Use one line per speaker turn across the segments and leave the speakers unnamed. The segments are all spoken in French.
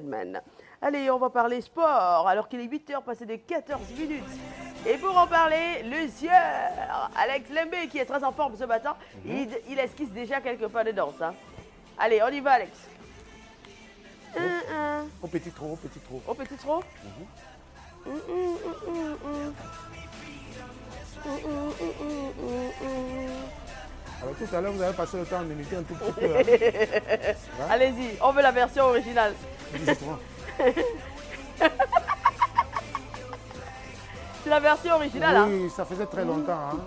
Man. Allez, on va parler sport, alors qu'il est 8h passé de 14 minutes. Et pour en parler, le sieur Alex Lembe, qui est très en forme ce matin, il esquisse déjà quelques pas de danse. Hein. Allez, on y va, Alex.
Au petit trot, au petit trot.
Au petit trot.
Alors tout à l'heure, vous avez passé le temps en imiter un tout petit peu. Hein.
Allez-y, on veut la version originale. C'est la version originale.
Oui, ça faisait très longtemps. Hein.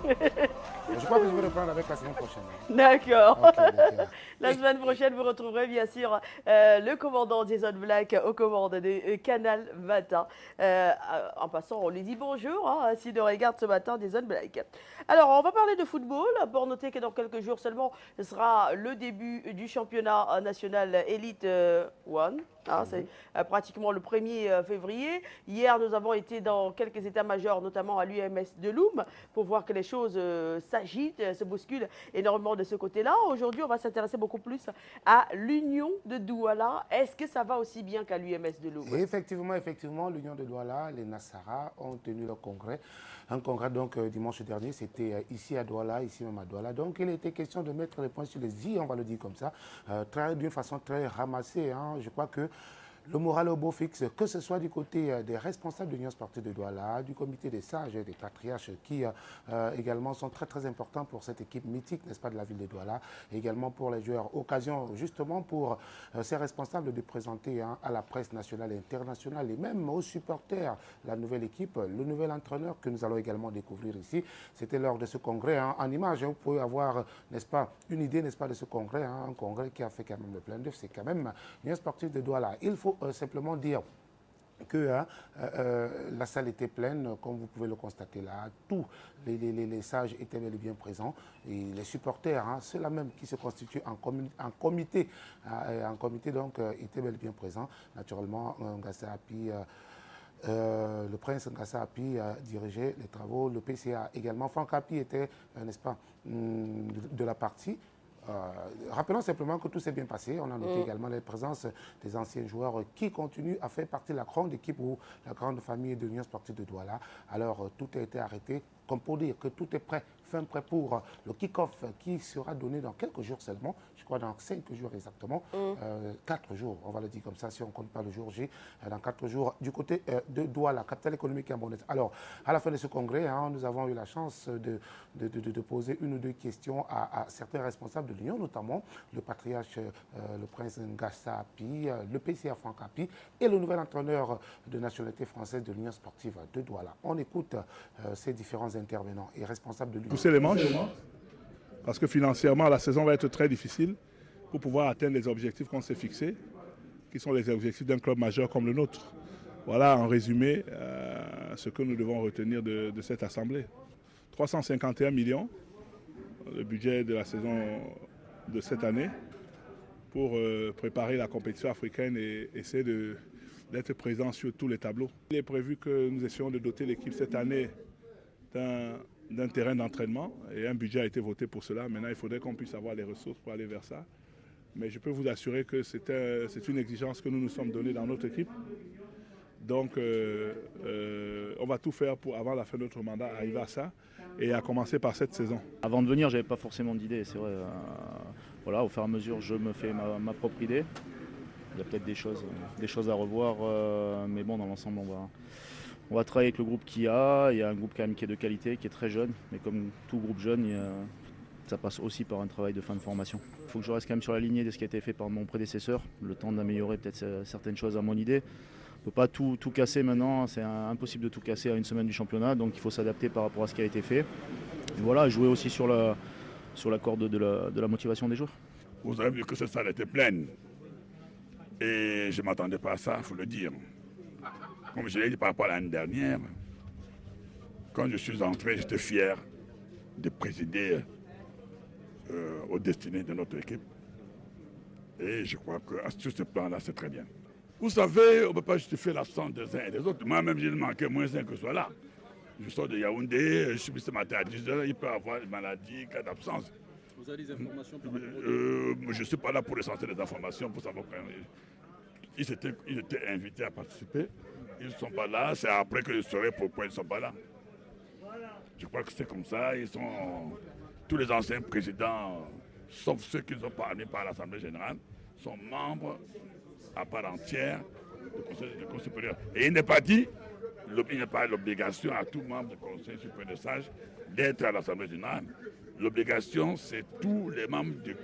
Je crois que je vais reprendre avec la semaine prochaine.
D'accord.
Okay.
La semaine prochaine, vous retrouverez bien sûr le commandant Jason Black aux commandes de Canal Matin. En passant, on lui dit bonjour hein, s'il nous regarde ce matin, Jason Black. Alors, on va parler de football pour noter que dans quelques jours seulement, ce sera le début du championnat national Elite One. Hein, c'est pratiquement le 1er février. Hier, nous avons été dans quelques états-majors, notamment à l'UMS de Loum, pour voir que les choses s'agitent, se bousculent énormément de ce côté-là. Aujourd'hui, on va s'intéresser beaucoup plus à l'Union de Douala. Est-ce que ça va aussi bien qu'à l'UMS de Loum?
Effectivement, l'Union de Douala, les Nassara ont tenu leur congrès. Un congrès donc dimanche dernier, c'était ici à Douala, ici même à Douala. Donc il était question de mettre les points sur les i, on va le dire comme ça, d'une façon très ramassée. Hein. Je crois que le moral est au beau fixe, que ce soit du côté des responsables de l'Union sportive de Douala, du comité des sages et des patriarches qui également sont très très importants pour cette équipe mythique, n'est-ce pas, de la ville de Douala, et également pour les joueurs. Occasion justement pour ces responsables de présenter hein, à la presse nationale et internationale et même aux supporters la nouvelle équipe, le nouvel entraîneur que nous allons également découvrir ici. C'était lors de ce congrès hein, en image. Hein, vous pouvez avoir, n'est-ce pas, une idée, n'est-ce pas, de ce congrès, hein, un congrès qui a fait quand même le plein d'œuvre. C'est quand même l'Union sportive de Douala. Il faut simplement dire que la salle était pleine, comme vous pouvez le constater là. Tous les sages étaient bel et bien présents. Et les supporters, hein, ceux-là même qui se constituent en comité donc, étaient bel et bien présents. Naturellement, Ngassa Api, le prince Ngassa Api a dirigé les travaux. Le PCA également. Franck Api était, n'est-ce pas, de la partie. Rappelons simplement que tout s'est bien passé. On a noté également la présence des anciens joueurs qui continuent à faire partie de la grande équipe ou la grande famille de l'Union sportive de Douala. Alors, tout a été arrêté, comme pour dire que tout est prêt, fin prêt pour le kick-off qui sera donné dans quelques jours seulement. Je crois dans 5 jours exactement. 4 jours, on va le dire comme ça, si on ne compte pas le jour J. Dans 4 jours, du côté de Douala, capitale économique camerounaise. Alors, à la fin de ce congrès, hein, nous avons eu la chance de poser une ou deux questions à certains responsables de l'Union, notamment le patriarche, le prince Ngassa Api, le PCA Franck Api et le nouvel entraîneur de nationalité française de l'Union sportive de Douala. On écoute ces différents intervenants et responsables de l'Union.
Pousser les manches, parce que financièrement, la saison va être très difficile pour pouvoir atteindre les objectifs qu'on s'est fixés, qui sont les objectifs d'un club majeur comme le nôtre. Voilà en résumé ce que nous devons retenir de cette assemblée. 351 millions, le budget de la saison de cette année, pour préparer la compétition africaine et essayer d'être présent sur tous les tableaux. Il est prévu que nous essayons de doter l'équipe cette année d'un terrain d'entraînement et un budget a été voté pour cela. Maintenant, il faudrait qu'on puisse avoir les ressources pour aller vers ça. Mais je peux vous assurer que c'est une exigence que nous nous sommes donnée dans notre équipe. Donc, on va tout faire pour, avant la fin de notre mandat, arriver à ça et à commencer par cette saison.
Avant de venir, je n'avais pas forcément d'idée, c'est vrai. Voilà, au fur et à mesure, je me fais ma propre idée. Il y a peut-être des choses à revoir, mais bon, dans l'ensemble, on va travailler avec le groupe qu'il y a. Il y a un groupe quand même qui est de qualité, qui est très jeune, mais comme tout groupe jeune, ça passe aussi par un travail de fin de formation. Il faut que je reste quand même sur la lignée de ce qui a été fait par mon prédécesseur, le temps d'améliorer peut-être certaines choses à mon idée. On ne peut pas tout casser maintenant, c'est impossible de tout casser à une semaine du championnat, donc il faut s'adapter par rapport à ce qui a été fait. Et voilà, jouer aussi sur la corde de la motivation des joueurs.
Vous avez vu que cette salle était pleine. Et je ne m'attendais pas à ça, il faut le dire. Comme je l'ai dit par rapport à l'année dernière, quand je suis entré, j'étais fier de présider aux destinées de notre équipe. Et je crois que sur ce plan-là, c'est très bien. Vous savez, on ne peut pas justifier l'absence des uns et des autres. Moi-même, j'ai manqué moins 5 que ce soit là. Je sors de Yaoundé, je suis ce matin à 10h, il peut avoir une maladie, cas d'absence.
Vous avez des informations par
je ne suis pas là pour recenser les informations, pour savoir quand même. Ils étaient invités à participer. Ils ne sont pas là. C'est après que je saurai pourquoi ils ne sont pas là. Je crois que c'est comme ça. Tous les anciens présidents, sauf ceux qui ne sont pas admis par l'Assemblée générale, sont membres à part entière du Conseil supérieur. Et il n'est pas dit, il n'est pas l'obligation à tout membre du Conseil supérieur des sages d'être à l'Assemblée générale. L'obligation, c'est tous les membres du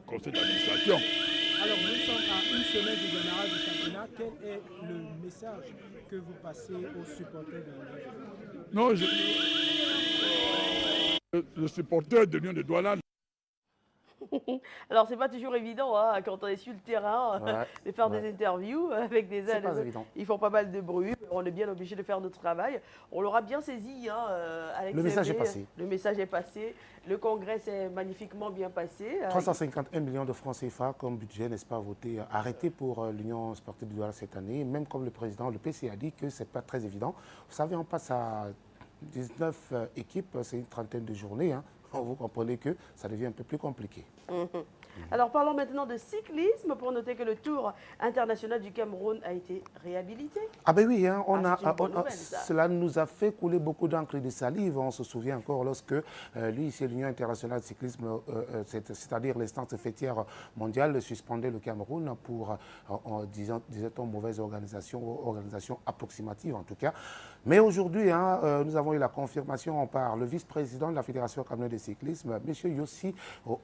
conseil d'administration.
Alors, nous sommes à une semaine du démarrage du championnat. Quel est le message que vous passez aux supporters de l'Union?
Non, le supporter de l'Union de Douala.
Alors, c'est pas toujours évident hein, quand on est sur le terrain de faire des interviews avec des
C'est pas évident.
Ils font pas mal de bruit. On est bien obligé de faire notre travail. On l'aura bien saisi. Hein, Alex
Le message
Hervé.
est passé.
Le message est passé. Le congrès s'est magnifiquement bien passé.
351 millions de francs CFA comme budget, n'est-ce pas, voté, arrêté pour l'Union sportive du Douala cette année. Même comme le président, le PC a dit que ce n'est pas très évident. Vous savez, on passe à 19 équipes, c'est une trentaine de journées. Hein. Vous comprenez que ça devient un peu plus compliqué.
Alors parlons maintenant de cyclisme pour noter que le Tour international du Cameroun a été réhabilité.
Ah ben oui, hein,
Cela
nous a fait couler beaucoup d'encre et de salive. On se souvient encore lorsque l'Union internationale de cyclisme, c'est-à-dire l'instance fêtière mondiale, suspendait le Cameroun pour, disait-on, mauvaise organisation approximative en tout cas. Mais aujourd'hui, hein, nous avons eu la confirmation par le vice-président de la Fédération camerounaise de cyclisme, M. Yossi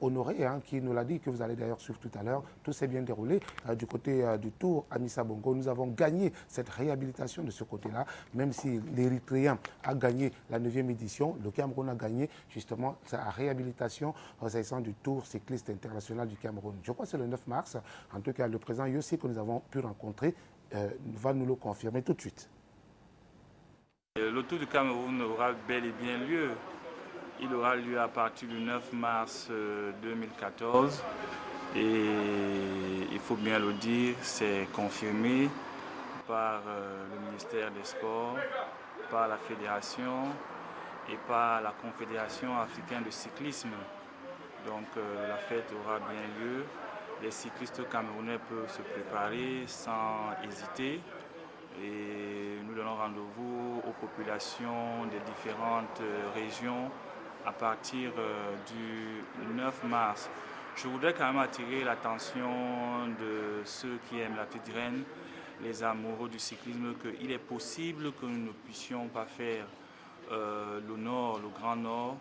Honoré, hein, qui nous l'a dit, que vous allez d'ailleurs suivre tout à l'heure. Tout s'est bien déroulé du côté du Tour à Missa Bongo. Nous avons gagné cette réhabilitation de ce côté-là, même si l'Érythréen a gagné la 9e édition, le Cameroun a gagné justement sa réhabilitation s'agissant du Tour cycliste international du Cameroun. Je crois que c'est le 9 mars. En tout cas, le président Yossi que nous avons pu rencontrer va nous le confirmer tout de suite.
Le Tour du Cameroun aura bel et bien lieu. Il aura lieu à partir du 9 mars 2014 et il faut bien le dire, c'est confirmé par le ministère des Sports, par la Fédération et par la Confédération africaine de cyclisme. Donc la fête aura bien lieu. Les cyclistes camerounais peuvent se préparer sans hésiter. Et nous donnons rendez-vous aux populations des différentes régions à partir du 9 mars. Je voudrais quand même attirer l'attention de ceux qui aiment la petite reine, les amoureux du cyclisme, qu'il est possible que nous ne puissions pas faire le Nord, le Grand Nord,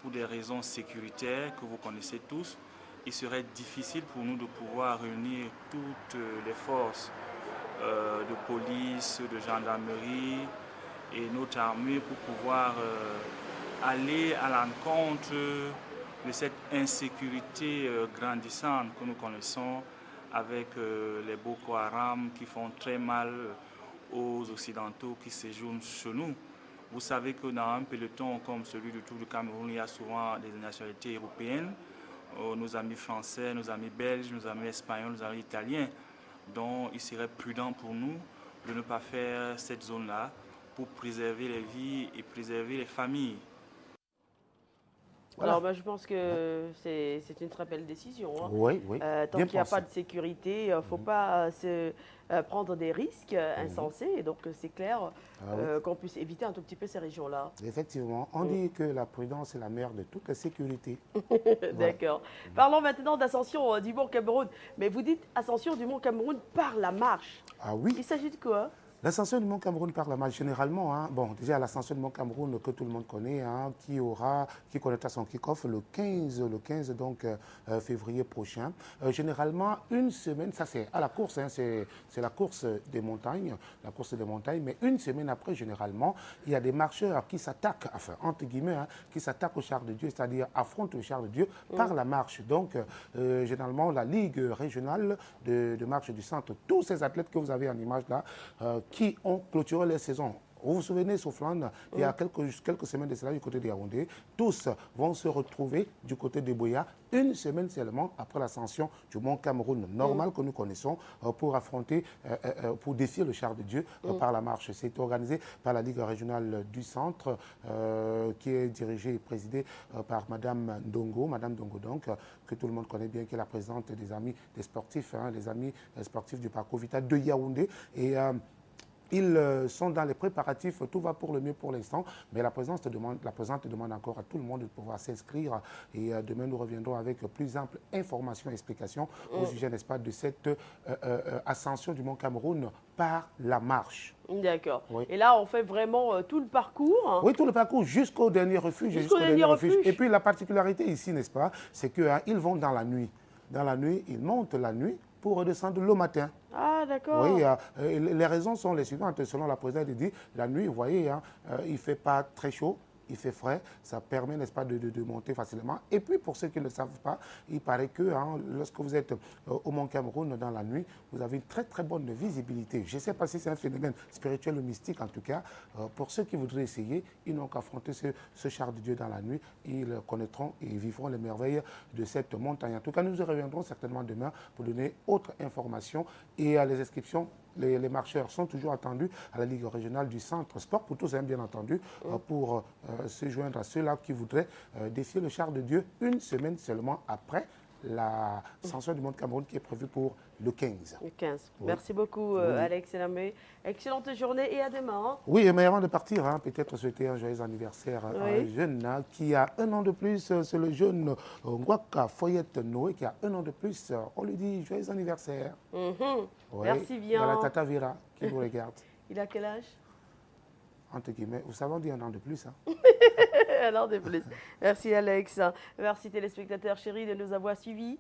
pour des raisons sécuritaires que vous connaissez tous. Il serait difficile pour nous de pouvoir réunir toutes les forces de police, de gendarmerie et notre armée pour pouvoir aller à l'encontre de cette insécurité grandissante que nous connaissons avec les Boko Haram qui font très mal aux Occidentaux qui séjournent chez nous. Vous savez que dans un peloton comme celui du Tour du Cameroun, il y a souvent des nationalités européennes, nos amis français, nos amis belges, nos amis espagnols, nos amis italiens. Donc il serait prudent pour nous de ne pas faire cette zone-là pour préserver les vies et préserver les familles.
Voilà. Alors, je pense que c'est une très belle décision. Hein.
Oui.
Tant qu'il n'y a pas de sécurité, il ne faut pas prendre des risques insensés. Et donc, c'est clair qu'on puisse éviter un tout petit peu ces régions-là.
Effectivement. On dit que la prudence est la mère de toute la sécurité.
D'accord. Parlons maintenant d'ascension du Mont Cameroun. Mais vous dites ascension du Mont Cameroun par la marche.
Ah oui.
Il s'agit de quoi ?
L'ascension du Mont Cameroun par la marche, généralement, hein, bon, déjà l'ascension du Mont Cameroun que tout le monde connaît, hein, qui connaîtra son kick-off le 15 donc, février prochain. Généralement, une semaine, ça c'est à la course, hein, c'est la course des montagnes, mais une semaine après, généralement, il y a des marcheurs qui s'attaquent, enfin, entre guillemets, hein, qui s'attaquent au char de Dieu, c'est-à-dire affrontent le char de Dieu par la marche. Donc, généralement, la Ligue régionale de marche du centre, tous ces athlètes que vous avez en image là, qui ont clôturé leur saison Vous vous souvenez, Soflane, il y a quelques semaines de cela du côté de Yaoundé, tous vont se retrouver du côté de Boya une semaine seulement après l'ascension du mont Cameroun normal que nous connaissons pour affronter, pour défier le char de Dieu par la marche. C'est organisé par la Ligue régionale du Centre qui est dirigée et présidée par Madame Ndongo, donc, que tout le monde connaît bien, qui est la présidente des amis des sportifs, les amis sportifs du parcours Vita de Yaoundé. Et ils sont dans les préparatifs, tout va pour le mieux pour l'instant, mais la présidente demande encore à tout le monde de pouvoir s'inscrire. Et demain, nous reviendrons avec plus ample informations et explications au sujet, n'est-ce pas, de cette ascension du Mont Cameroun par la marche.
D'accord.
Oui.
Et là, on fait vraiment tout le parcours. Hein.
Oui, tout le parcours jusqu'au dernier refuge.
Jusqu'au dernier refuge.
Et puis la particularité ici, n'est-ce pas, c'est qu'ils vont dans la nuit. Dans la nuit, ils montent la nuit pour redescendre le matin.
Ah, d'accord.
Oui, les raisons sont les suivantes. Selon la présidente, elle dit, la nuit, vous voyez, il ne fait pas très chaud, il fait frais, ça permet, n'est-ce pas, de monter facilement. Et puis, pour ceux qui ne le savent pas, il paraît que lorsque vous êtes au Mont Cameroun dans la nuit, vous avez une très, très bonne visibilité. Je ne sais pas si c'est un phénomène spirituel ou mystique, en tout cas. Pour ceux qui voudraient essayer, ils n'ont qu'à affronter ce char de Dieu dans la nuit. Ils connaîtront et vivront les merveilles de cette montagne. En tout cas, nous y reviendrons certainement demain pour donner autre information. Et les inscriptions, les marcheurs sont toujours attendus à la Ligue régionale du Centre Sport pour tous, bien entendu, pour se joindre à ceux-là qui voudraient défier le char de Dieu une semaine seulement après l'ascension du Mont Cameroun qui est prévue pour le 15.
Le 15.
Oui.
Merci beaucoup, Alex Elamé. Excellente journée et à demain. Hein.
Oui, mais avant de partir, peut-être souhaiter un joyeux anniversaire à un jeune qui a un an de plus. C'est le jeune Ngwaka Foyette Noé qui a un an de plus. On lui dit joyeux anniversaire. Oui.
Merci bien.
Dans la Tata Vira qui nous regarde.
Il a quel âge?
Entre guillemets, vous savez, on dit un an de plus.
Un an de plus. Merci Alex. Merci téléspectateurs chéris de nous avoir suivis.